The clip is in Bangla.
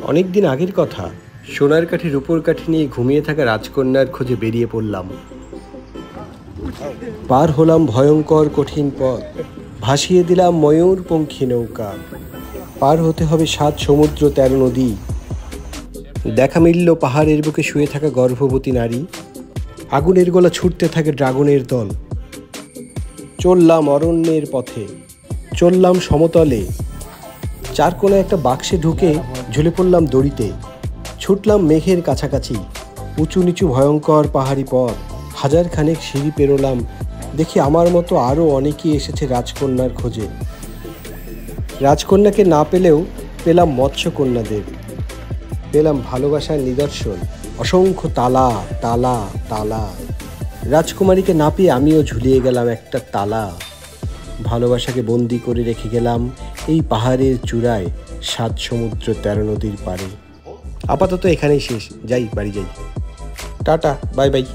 অনেক দিন আগের কথা, সোনার কাঠি রূপোর কাঠি নিয়ে ঘুমিয়ে থাকা রাজকন্যার খোঁজে বেরিয়ে পড়লাম। পার হলাম ভয়ঙ্কর কঠিন পথ, ভাসিয়ে দিলাম ময়ূরপঙ্খী নৌকা। পার হতে হবে 7 সমুদ্র 13 নদী। দেখা মিলল পাহাড়ের বুকে শুয়ে থাকা গর্ভবতী নারী। আগুনের গলা ছুটতে থাকে ড্রাগনের দল। চললাম অরণ্যের পথে, চললাম সমতলে, চার কোণে একটা বাক্সে ঢুকে ঝুলে পড়লাম দড়িতে। ছুটলাম মেঘের কাছাকাছি, উঁচু নিচু ভয়ঙ্কর পাহাড়ি পথ। 1000 খানেক সিঁড়ি পেরোলাম, দেখি আমার মতো আরও অনেকেই এসেছে রাজকন্যার খোঁজে। রাজকন্যাকে না পেলেও পেলাম মৎস্যকন্যাদের, পেলাম ভালোবাসার নিদর্শন, অসংখ্য তালা তালা তালা। রাজকুমারীকে না পেয়ে আমিও ঝুলিয়ে গেলাম একটা তালা। ভালোবাসাকে বন্দি করে রেখে গেলাম এই পাহাড়ের চূড়ায়, 7 সমুদ্র 13 নদীর পাড়ে। আপাতত এখানেই শেষ, যাই বাড়ি যাই। Tata, bye bye.